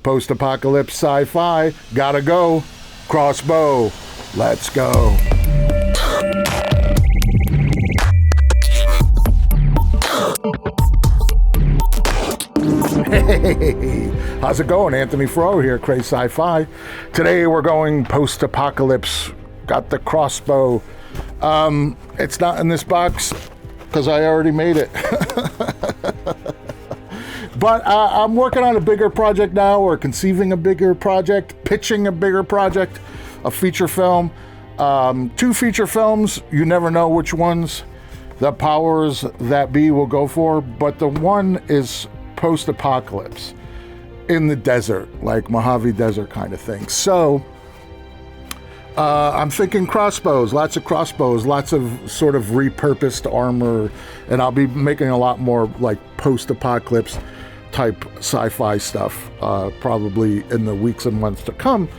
Post-apocalypse sci-fi. Gotta go. Crossbow. Let's go. Hey, how's it going? Anthony Fro here, Crazy Sci-Fi. Today we're going post-apocalypse. Got the crossbow. It's not in this box because I already made it. But I'm working on a bigger project now, or conceiving a bigger project, pitching a bigger project, a feature film. 2 feature films. You never know which ones the powers that be will go for, but the one is post-apocalypse in the desert, like Mojave Desert kind of thing. So I'm thinking crossbows, lots of sort of repurposed armor, and I'll be making a lot more like post-apocalypse type sci-fi stuff probably in the weeks and months to come,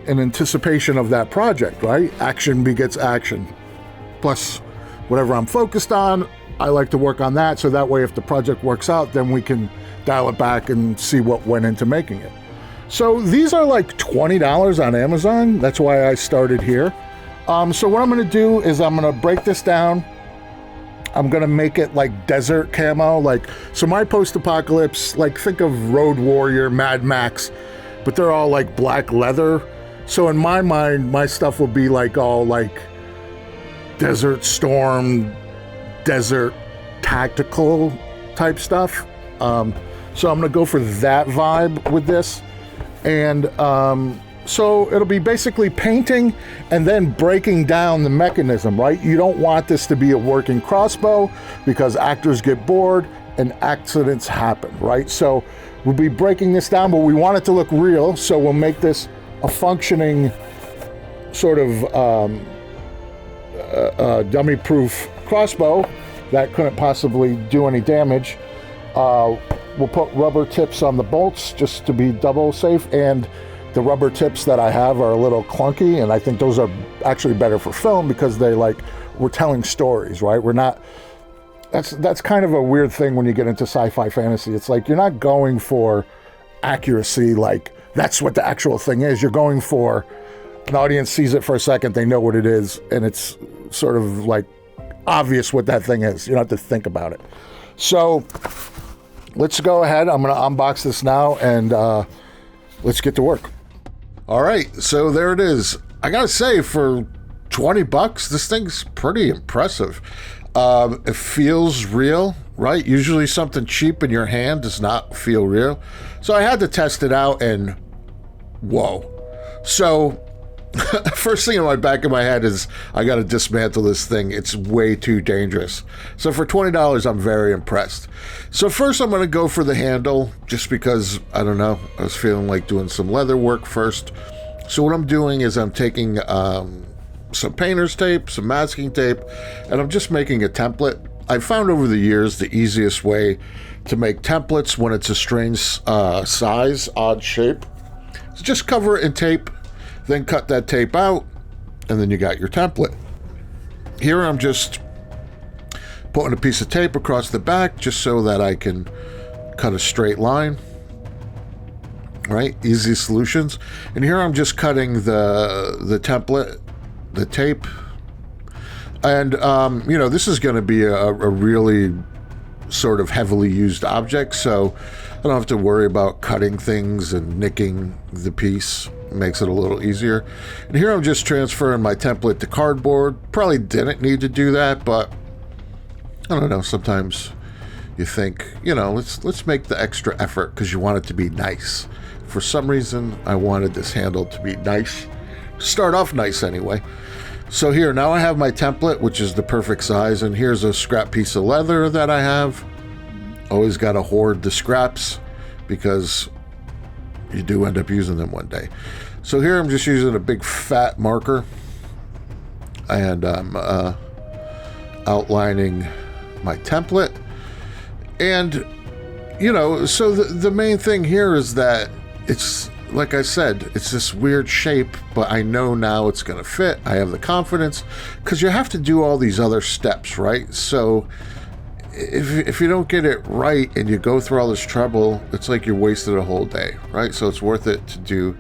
in anticipation of that project, right? Action begets action. Plus, whatever I'm focused on, I like to work on that, so that way if the project works out, then we can dial it back and see what went into making it. So these are like $20 on Amazon. That's why I started here. So what I'm gonna do is I'm gonna break this down. I'm gonna make it like desert camo, so my post-apocalypse, like think of Road Warrior, Mad Max, but they're all like black leather. So in my mind, my stuff will be like all like Desert Storm, desert tactical type stuff. So I'm gonna go for that vibe with this. And so it'll be basically painting and then breaking down the mechanism, right? You don't want this to be a working crossbow because actors get bored and accidents happen, right? So we'll be breaking this down, but we want it to look real, so we'll make this a functioning sort of dummy-proof crossbow that couldn't possibly do any damage. We'll put rubber tips on the bolts just to be double safe, and the rubber tips that I have are a little clunky, and I think those are actually better for film because we're telling stories, right? We're not, that's kind of a weird thing when you get into sci-fi fantasy. It's like you're not going for accuracy, like that's what the actual thing is. You're going for an audience sees it for a second, they know what it is, and it's sort of like obvious what that thing is. You don't have to think about it. So let's go ahead. I'm going to unbox this now, and let's get to work. All right, so there it is. I got to say, for $20, this thing's pretty impressive. It feels real, right? Usually something cheap in your hand does not feel real. So I had to test it out, and whoa. So first thing in my back of my head is I got to dismantle this thing. It's way too dangerous. So for $20, I'm very impressed. So first I'm going to go for the handle just because, I don't know, I was feeling like doing some leather work first. So what I'm doing is I'm taking some painter's tape, some masking tape, and I'm just making a template. I've found over the years the easiest way to make templates when it's a strange size, odd shape. So just cover it in tape, then cut that tape out, and then you got your template. Here I'm just putting a piece of tape across the back just so that I can cut a straight line, right? Easy solutions. And here I'm just cutting the template, the tape. And, this is going to be a really sort of heavily used object, so I don't have to worry about cutting things and nicking the piece. Makes it a little easier. And here I'm just transferring my template to cardboard. Probably didn't need to do that, but I don't know, sometimes you think, let's make the extra effort because you want it to be nice. For some reason, I wanted this handle to be nice. Start off nice anyway. So here, now I have my template, which is the perfect size, and here's a scrap piece of leather that I have. Always got to hoard the scraps because you do end up using them one day. So here I'm just using a big fat marker, and I'm outlining my template. And, so the main thing here is that it's, like I said, it's this weird shape, but I know now it's going to fit. I have the confidence because you have to do all these other steps, right? So if you don't get it right and you go through all this trouble, it's like you're wasted a whole day, right? So it's worth it to do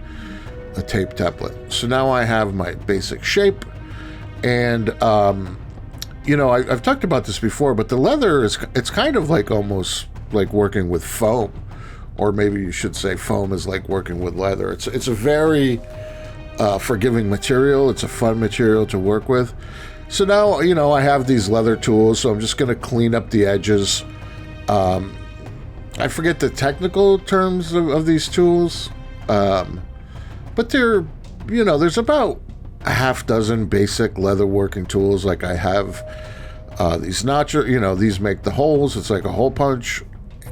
a tape template. So now I have my basic shape, and you know, I've talked about this before, but the leather it's kind of like almost like working with foam, or maybe you should say foam is like working with leather. It's a very forgiving material. It's a fun material to work with. So now, you know, I have these leather tools, so I'm just going to clean up the edges. I forget the technical terms of these tools, but they're, you know, there's about a half dozen basic leather working tools. Like I have these notcher, you know, these make the holes. It's like a hole punch.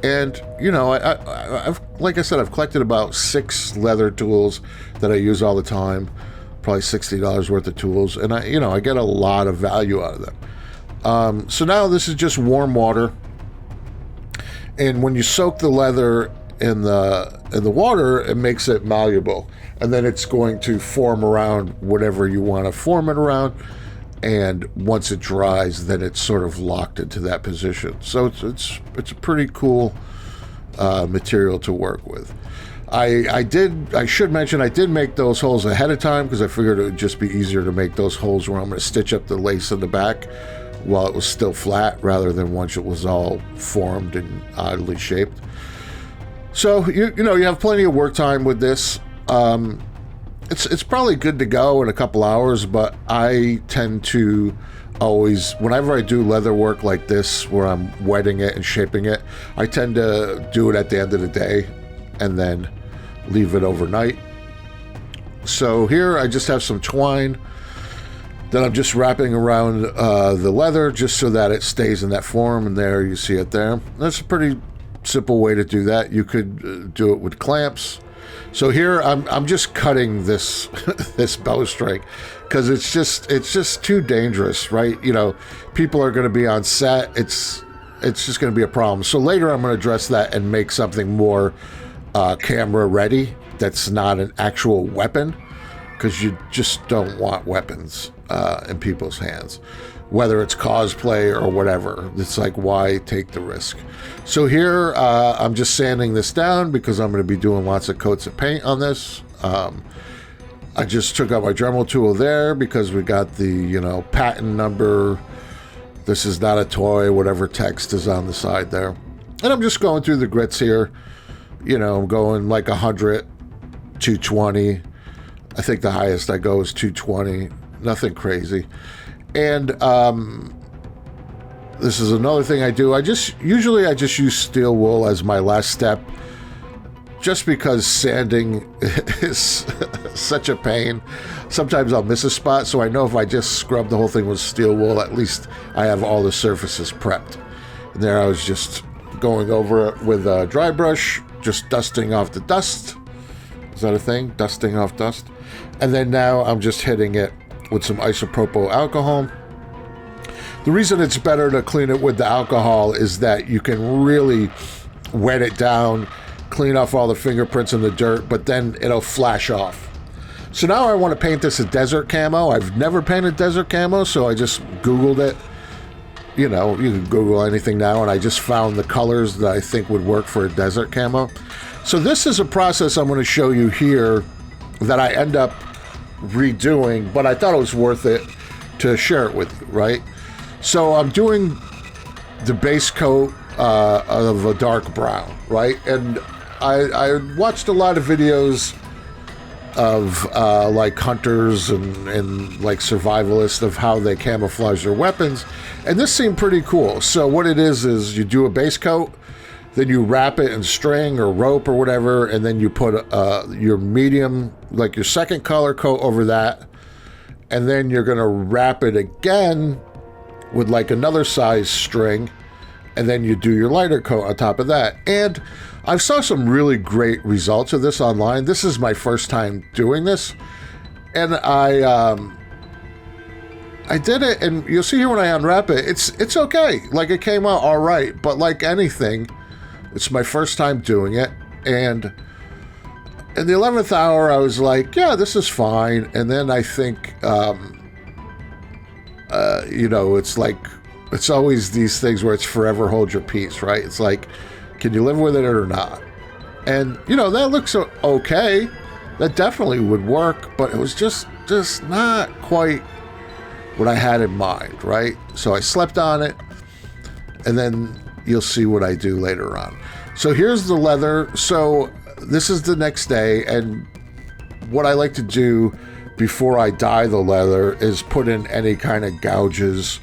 And, you know, I've, like I said, I've collected about 6 leather tools that I use all the time. Probably $60 worth of tools, and I get a lot of value out of them. So now this is just warm water, and when you soak the leather in the water, it makes it malleable, and then it's going to form around whatever you want to form it around. And once it dries, then it's sort of locked into that position. So it's a pretty cool material to work with. I should mention I did make those holes ahead of time because I figured it would just be easier to make those holes where I'm going to stitch up the lace in the back while it was still flat, rather than once it was all formed and oddly shaped. So you have plenty of work time with this. It's probably good to go in a couple hours, but I tend to always, whenever I do leather work like this where I'm wetting it and shaping it, I tend to do it at the end of the day and then leave it overnight. So here I just have some twine that I'm just wrapping around the leather just so that it stays in that form, and there you see it there. That's a pretty simple way to do that. You could do it with clamps. So here I'm just cutting this this bowstring because it's just too dangerous, right? You know, people are going to be on set. It's just going to be a problem. So later I'm going to address that and make something more camera ready that's not an actual weapon, because you just don't want weapons in people's hands, whether it's cosplay or whatever. It's like, why take the risk? So here I'm just sanding this down because I'm going to be doing lots of coats of paint on this. I just took out my Dremel tool there because we got the patent number, this is not a toy, whatever text is on the side there. And I'm just going through the grits here. I'm going like 100, 220. I think the highest I go is 220. Nothing crazy. And this is another thing I do. Usually I just use steel wool as my last step, just because sanding is such a pain. Sometimes I'll miss a spot, so I know if I just scrub the whole thing with steel wool, at least I have all the surfaces prepped. And there I was just going over it with a dry brush, just dusting off the dust. Is that a thing? Dusting off dust? And then now I'm just hitting it with some isopropyl alcohol. The reason it's better to clean it with the alcohol is that you can really wet it down, clean off all the fingerprints and the dirt, but then it'll flash off. So now I want to paint this a desert camo. I've never painted desert camo, so I just Googled it. You can Google anything now, and I just found the colors that I think would work for a desert camo. So this is a process I'm going to show you here that I end up redoing, but I thought it was worth it to share it with you, right? So I'm doing the base coat of a dark brown, right? And I watched a lot of videos of like hunters and like survivalists of how they camouflage their weapons, and this seemed pretty cool. So what it is you do a base coat, then you wrap it in string or rope or whatever, and then you put your medium, like your second color coat over that, and then you're gonna wrap it again with like another size string, and then you do your lighter coat on top of that. And I saw some really great results of this online. This is my first time doing this, and I did it, and you'll see here when I unwrap it, it's okay. Like, it came out all right, but like anything, it's my first time doing it, and in the 11th hour, I was like, yeah, this is fine. And then I think, it's like it's always these things where it's forever hold your peace, right? It's like, can you live with it or not? And, you know, that looks okay. That definitely would work, but it was just not quite what I had in mind, right? So I slept on it, and then you'll see what I do later on. So here's the leather. So this is the next day, and what I like to do before I dye the leather is put in any kind of gouges,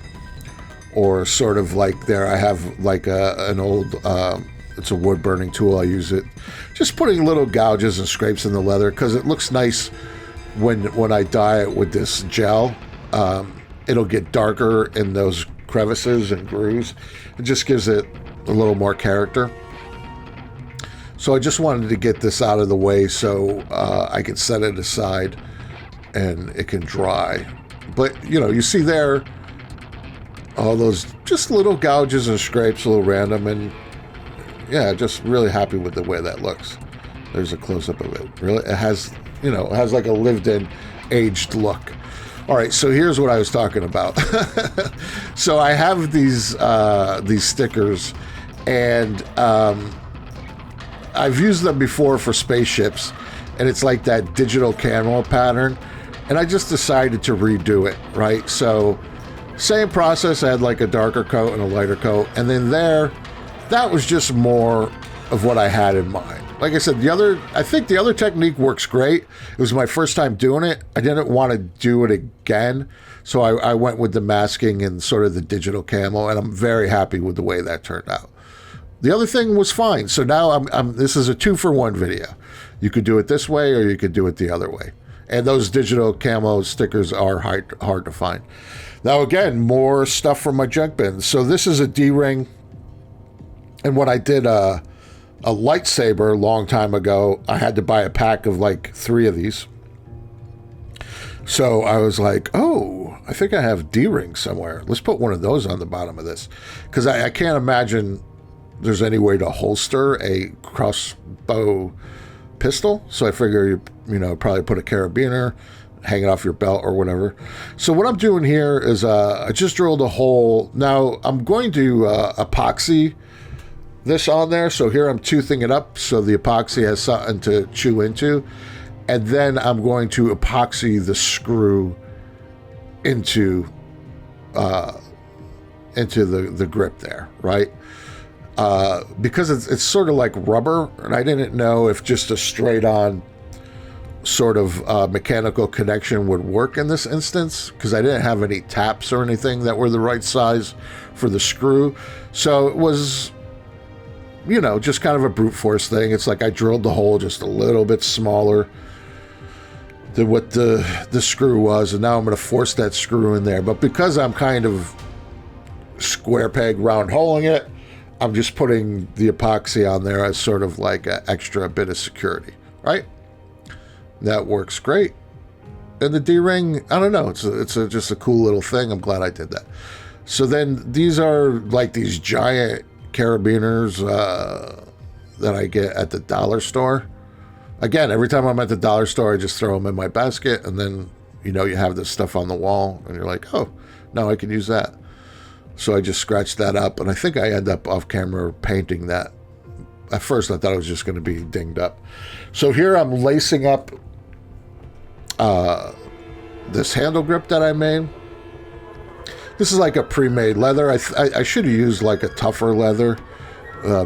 or sort of like there I have like an old, it's a wood burning tool, I use it. Just putting little gouges and scrapes in the leather because it looks nice when I dye it with this gel. It'll get darker in those crevices and grooves. It just gives it a little more character. So I just wanted to get this out of the way so I could set it aside and it can dry. But, you know, you see there all those just little gouges and scrapes, a little random, and yeah, just really happy with the way that looks. There's a close-up of it. Really, it has, you know, it has like a lived-in, aged look. All right, so here's what I was talking about. So I have these stickers, and I've used them before for spaceships, and it's like that digital camo pattern, and I just decided to redo it, right? So same process. I had like a darker coat and a lighter coat, and then that was just more of what I had in mind. Like I said, I think the other technique works great. It was my first time doing it. I didn't want to do it again, so I went with the masking and sort of the digital camo, and I'm very happy with the way that turned out. The other thing was fine. So now this is a 2-for-1 video. You could do it this way, or you could do it the other way. And those digital camo stickers are hard to find. Now again, more stuff from my junk bin. So this is a D-ring. And when I did a lightsaber a long time ago, I had to buy a pack of like 3 of these. So I was like, oh, I think I have D-rings somewhere. Let's put one of those on the bottom of this. Because I can't imagine there's any way to holster a crossbow pistol. So I figure, you know, probably put a carabiner, hang it off your belt or whatever. So what I'm doing here is I just drilled a hole. Now I'm going to epoxy this on there. So here I'm toothing it up so the epoxy has something to chew into. And then I'm going to epoxy the screw into the grip there, right? Because it's sort of like rubber, and I didn't know if just a straight-on sort of mechanical connection would work in this instance, because I didn't have any taps or anything that were the right size for the screw. So it was, you know, just kind of a brute force thing. It's like I drilled the hole just a little bit smaller than what the screw was, and now I'm going to force that screw in there. But because I'm kind of square peg round holing it, I'm just putting the epoxy on there as sort of like an extra bit of security, right? That works great. And the D-ring, I don't know, it's just a cool little thing. I'm glad I did that. So then these are like these giant carabiners that I get at the dollar store. Again, every time I'm at the dollar store, I just throw them in my basket, and then, you know, you have this stuff on the wall, and you're like, oh, now I can use that. So I just scratched that up, and I think I end up off camera painting that. At first, I thought it was just going to be dinged up. So here I'm lacing up this handle grip that I made. This is like a pre-made leather. I should have used like a tougher leather,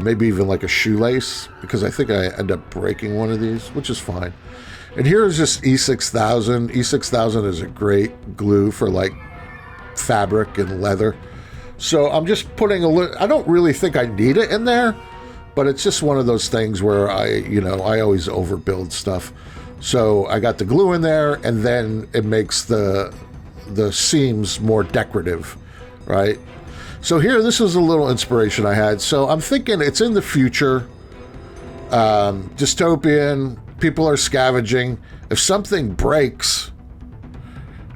maybe even like a shoelace, because I think I end up breaking one of these, which is fine. And here is just E6000. E6000 is a great glue for like fabric and leather. So I'm just putting a little, I don't really think I need it in there, but it's just one of those things where I always overbuild stuff. So I got the glue in there, and then it makes the seams more decorative, right? So here, this is a little inspiration I had. So I'm thinking it's in the future, dystopian, people are scavenging. If something breaks,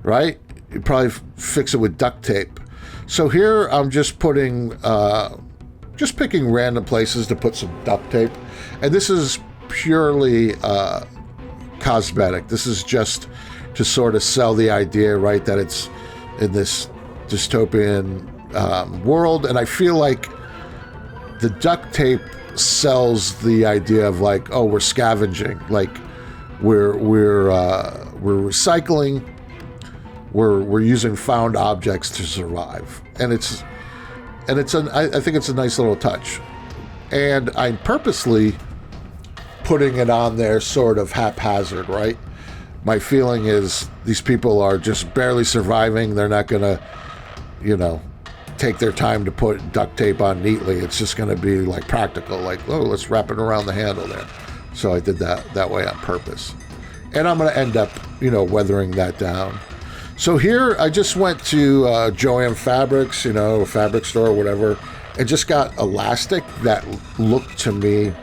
right, you probably fix it with duct tape. So here I'm just putting, just picking random places to put some duct tape. And this is purely cosmetic. This is just to sort of sell the idea, right, that it's in this dystopian world, and I feel like the duct tape sells the idea of like, oh, we're scavenging, like we're recycling, we're using found objects to survive, and I think it's a nice little touch, and I'm purposely putting it on there sort of haphazard, right? My feeling is these people are just barely surviving. They're not gonna, take their time to put duct tape on neatly. It's just gonna be like practical, like, oh, let's wrap it around the handle there. So I did that way on purpose. And I'm gonna end up, weathering that down. So here I just went to Jo-Ann Fabrics, a fabric store or whatever, and just got elastic that looked to me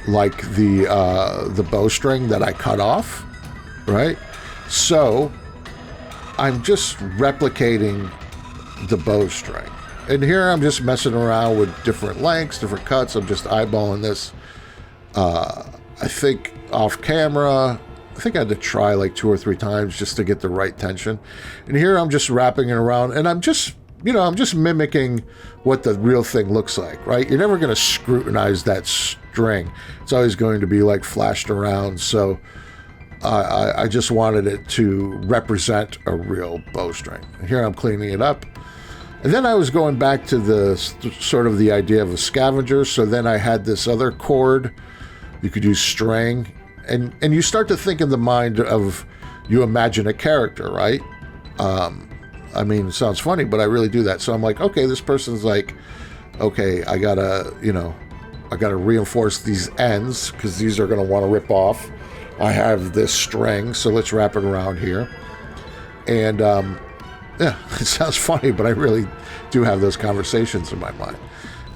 like the bowstring that I cut off, right? So I'm just replicating the bowstring. And here I'm just messing around with different lengths, different cuts. I'm just eyeballing this. I think off camera, I think I had to try like 2 or 3 times just to get the right tension. And here I'm just wrapping it around, and I'm just mimicking what the real thing looks like, right? You're never going to scrutinize that string. It's always going to be like flashed around. So I just wanted it to represent a real bowstring. Here I'm cleaning it up. And then I was going back to the sort of the idea of a scavenger. So then I had this other cord. You could use string. And you start to think in the mind of, you imagine a character, right? I mean, it sounds funny, but I really do that. So I'm like, okay, this person's like, okay, I gotta reinforce these ends because these are gonna want to rip off. I have this string, so let's wrap it around here. And yeah, it sounds funny, but I really do have those conversations in my mind.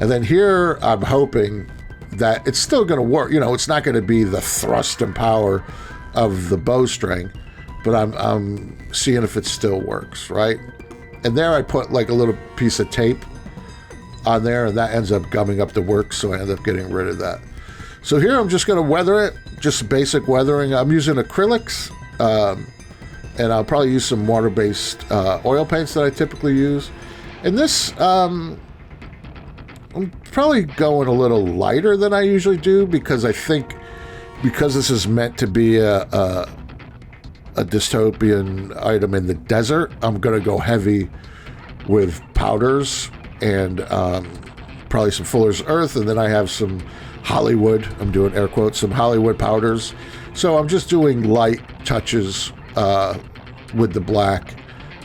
And then here, I'm hoping that it's still gonna work. It's not gonna be the thrust and power of the bowstring, but I'm seeing if it still works, right? And there I put like a little piece of tape on there, and that ends up gumming up the works, so I end up getting rid of that. So here I'm just gonna weather it, just basic weathering. I'm using acrylics, and I'll probably use some water-based oil paints that I typically use. And this, I'm probably going a little lighter than I usually do, because I think because this is meant to be a dystopian item in the desert, I'm gonna go heavy with powders and probably some Fuller's Earth, and then I have some Hollywood, I'm doing air quotes, some Hollywood powders. So I'm just doing light touches with the black,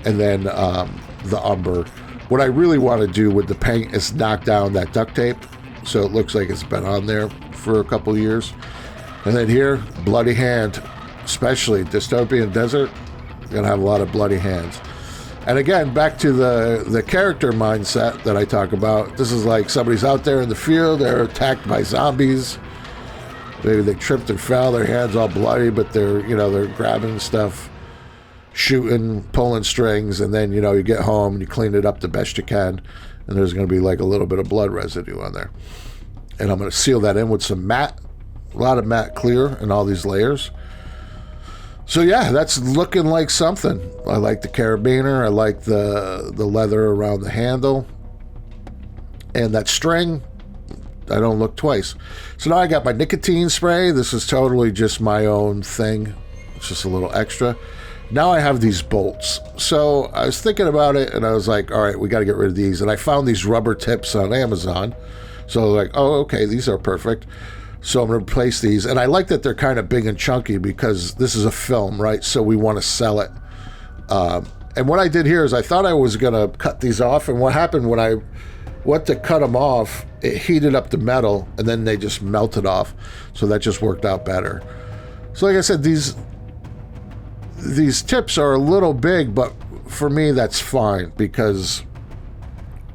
and then the umber. What I really want to do with the paint is knock down that duct tape so it looks like it's been on there for a couple of years. And then here, bloody hand, especially dystopian desert, gonna have a lot of bloody hands. And again, back to the character mindset that I talk about. This is like somebody's out there in the field, they're attacked by zombies. Maybe they tripped and fell, their hands all bloody, but they're grabbing stuff, shooting, pulling strings, and then, you get home and you clean it up the best you can, and there's gonna be like a little bit of blood residue on there. And I'm gonna seal that in with some matte, a lot of matte clear in all these layers. So yeah, that's looking like something. I like the carabiner. I like the leather around the handle. And that string, I don't look twice. So now I got my nicotine spray. This is totally just my own thing. It's just a little extra. Now I have these bolts. So I was thinking about it, and I was like, all right, we got to get rid of these. And I found these rubber tips on Amazon. So I was like, oh, okay, these are perfect. So I'm going to replace these. And I like that they're kind of big and chunky because this is a film, right? So we want to sell it. And what I did here is I thought I was going to cut these off. And what happened when I went to cut them off, it heated up the metal and then they just melted off. So that just worked out better. So like I said, these tips are a little big, but for me, that's fine because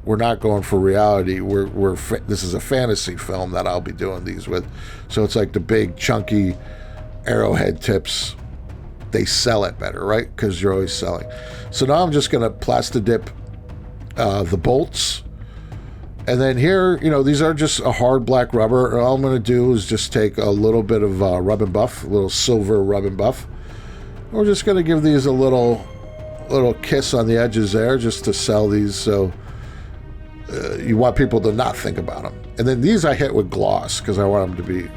we're not going for reality. This is a fantasy film that I'll be doing these with. So it's like the big chunky arrowhead tips. They sell it better, right? Because you're always selling. So now I'm just going to plastic dip the bolts. And then here, these are just a hard black rubber. And all I'm going to do is just take a little bit of rub and buff, a little silver rub and buff. We're just going to give these a little kiss on the edges there just to sell these so you want people to not think about them. And then these I hit with gloss because I want them to be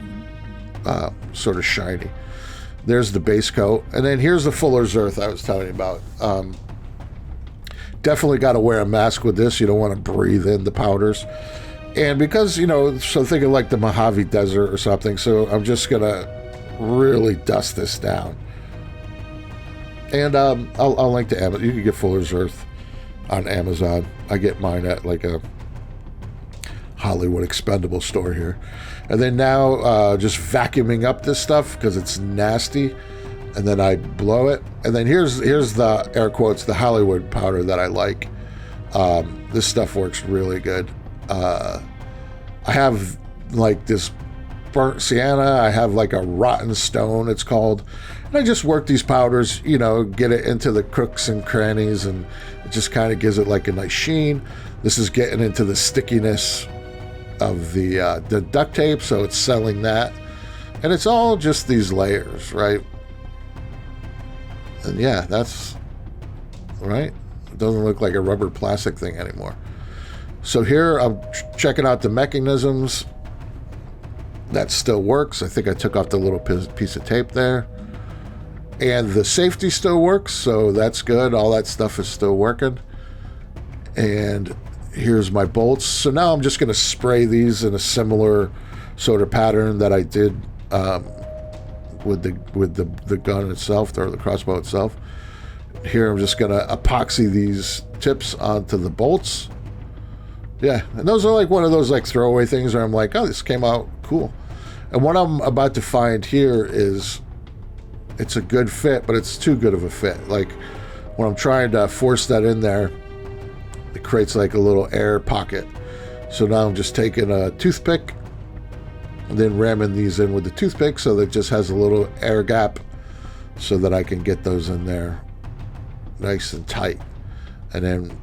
sort of shiny. There's the base coat. And then here's the Fuller's Earth I was telling you about. Definitely got to wear a mask with this. You don't want to breathe in the powders. And because, you know, so think of like the Mojave Desert or something. So I'm just going to really dust this down. And I'll link to Amazon. You can get Fuller's Earth on Amazon. I get mine at like a Hollywood expendable store here. And then now just vacuuming up this stuff because it's nasty. And then I blow it. And then here's the, air quotes, the Hollywood powder that I like. This stuff works really good. I have like this burnt sienna. I have like a rotten stone, it's called. And I just work these powders, you know, get it into the crooks and crannies, and it just kind of gives it like a nice sheen. This is getting into the stickiness of the duct tape, so it's selling that. And it's all just these layers, right? And yeah, that's right. It doesn't look like a rubber plastic thing anymore. So here I'm checking out the mechanisms. That still works. I think I took off the little piece of tape there. And the safety still works, so that's good. All that stuff is still working. And here's my bolts. So now I'm just going to spray these in a similar sort of pattern that I did with the gun itself, or the crossbow itself. Here I'm just going to epoxy these tips onto the bolts. Yeah, and those are like one of those like throwaway things where I'm like, oh, this came out cool. And what I'm about to find here is it's a good fit, but it's too good of a fit. Like when I'm trying to force that in there, it creates like a little air pocket. So now I'm just taking a toothpick and then ramming these in with the toothpick so that it just has a little air gap so that I can get those in there nice and tight. And then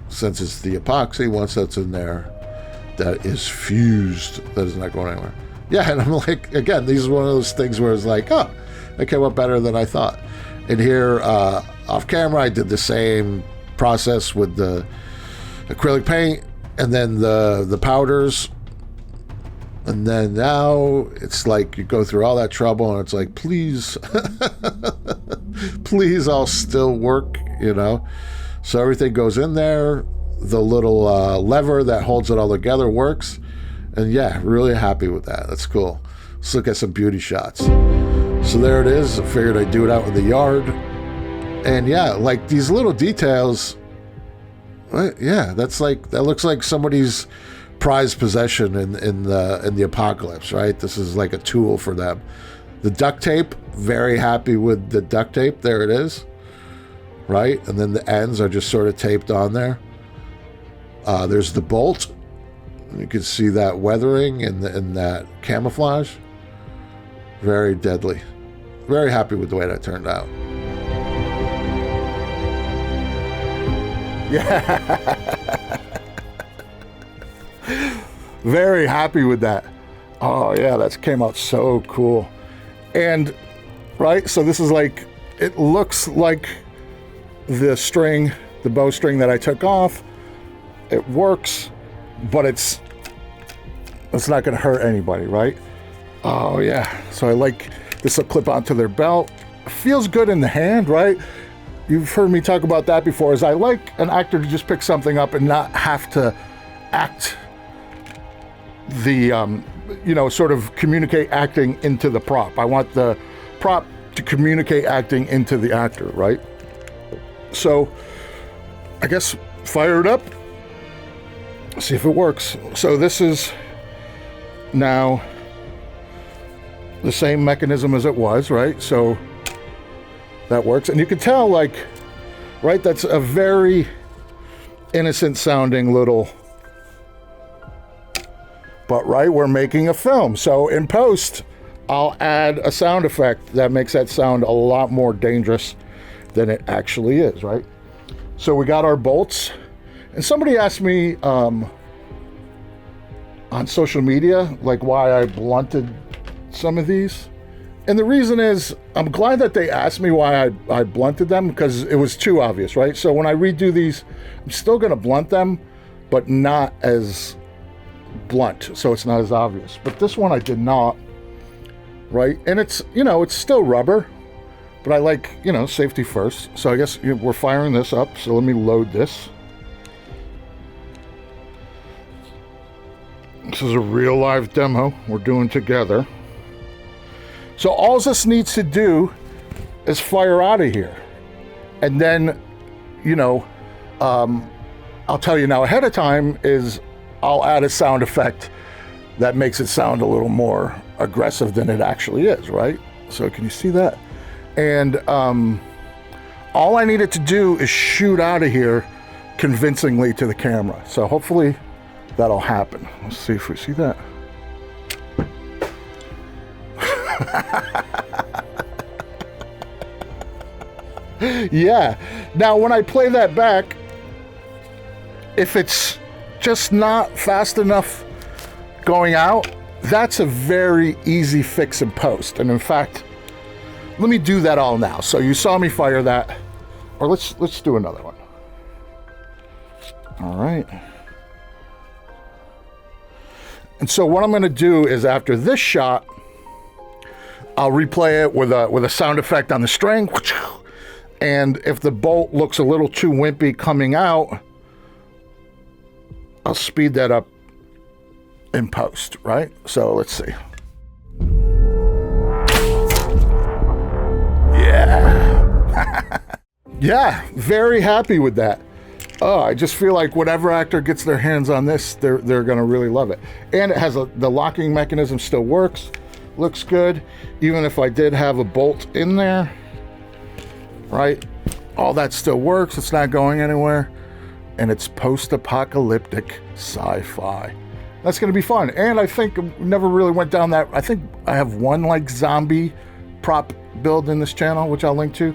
since it's the epoxy, once that's in there, that is fused. That is not going anywhere. Yeah, and I'm like, again, these is one of those things where it's like, oh, that came up better than I thought. And here, off camera, I did the same process with the acrylic paint and then the powders. And then now it's like you go through all that trouble and it's like, please, please, I'll still work, you know. So everything goes in there. The little lever that holds it all together works. And yeah, really happy with that. That's cool. Let's look at some beauty shots. So there it is. I figured I'd do it out in the yard. And yeah, like these little details, right? Yeah, that looks like somebody's prized possession in the apocalypse, right? This is like a tool for them. The duct tape, very happy with the duct tape. There it is, right? And then the ends are just sort of taped on there. There's the bolt. You can see that weathering and that camouflage. Very deadly. Very happy with the way that turned out. Yeah. Very happy with that. Oh yeah, that came out so cool. And right, so this is like, it looks like the string, the bowstring that I took off. It works, but it's not going to hurt anybody, right? Oh yeah. So I like this will clip onto their belt. Feels good in the hand, right? You've heard me talk about that before, is I like an actor to just pick something up and not have to act the, sort of communicate acting into the prop. I want the prop to communicate acting into the actor, right? So I guess fire it up, see if it works. So this is now the same mechanism as it was, right? So that works. And you can tell, like, right, that's a very innocent sounding little, but right, we're making a film. So in post, I'll add a sound effect that makes that sound a lot more dangerous than it actually is, right? So we got our bolts. And somebody asked me on social media, like, why I blunted some of these. And the reason is, I'm glad that they asked me why I blunted them, because it was too obvious, right? So when I redo these, I'm still going to blunt them, but not as blunt, so it's not as obvious. But this one I did not, right? And it's, you know, it's still rubber, but I like, you know, safety first. So I guess we're firing this up, so let me load this. This is a real live demo we're doing together. So all this needs to do is fire out of here. And then, you know, I'll tell you now ahead of time is I'll add a sound effect that makes it sound a little more aggressive than it actually is, right? So can you see that? And all I needed to do is shoot out of here convincingly to the camera. So hopefully that'll happen. Let's see if we see that. Yeah. Now when I play that back, if it's just not fast enough going out, that's a very easy fix in post. And in fact, let me do that all now. So you saw me fire that, or let's do another one. All right. And so what I'm going to do is after this shot, I'll replay it with a sound effect on the string. And if the bolt looks a little too wimpy coming out, I'll speed that up in post, right? So let's see. Yeah. Yeah, very happy with that. Oh, I just feel like whatever actor gets their hands on this, they're going to really love it. And it has the locking mechanism still works. Looks good. Even if I did have a bolt in there, right? All that still works. It's not going anywhere. And it's post-apocalyptic sci-fi. That's going to be fun. And I think never really went down that. I think I have one like zombie prop build in this channel, which I'll link to.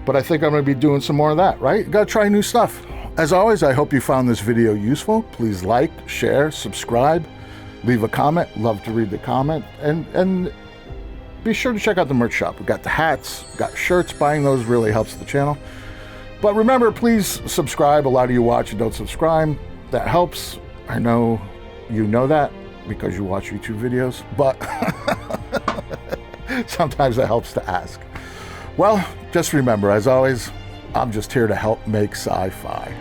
But I think I'm going to be doing some more of that, right? Got to try new stuff. As always, I hope you found this video useful. Please like, share, subscribe, leave a comment. Love to read the comment. And be sure to check out the merch shop. We've got the hats, we've got shirts. Buying those really helps the channel. But remember, please subscribe. A lot of you watch and don't subscribe. That helps. I know you know that because you watch YouTube videos, but sometimes it helps to ask. Well, just remember, as always, I'm just here to help make sci-fi.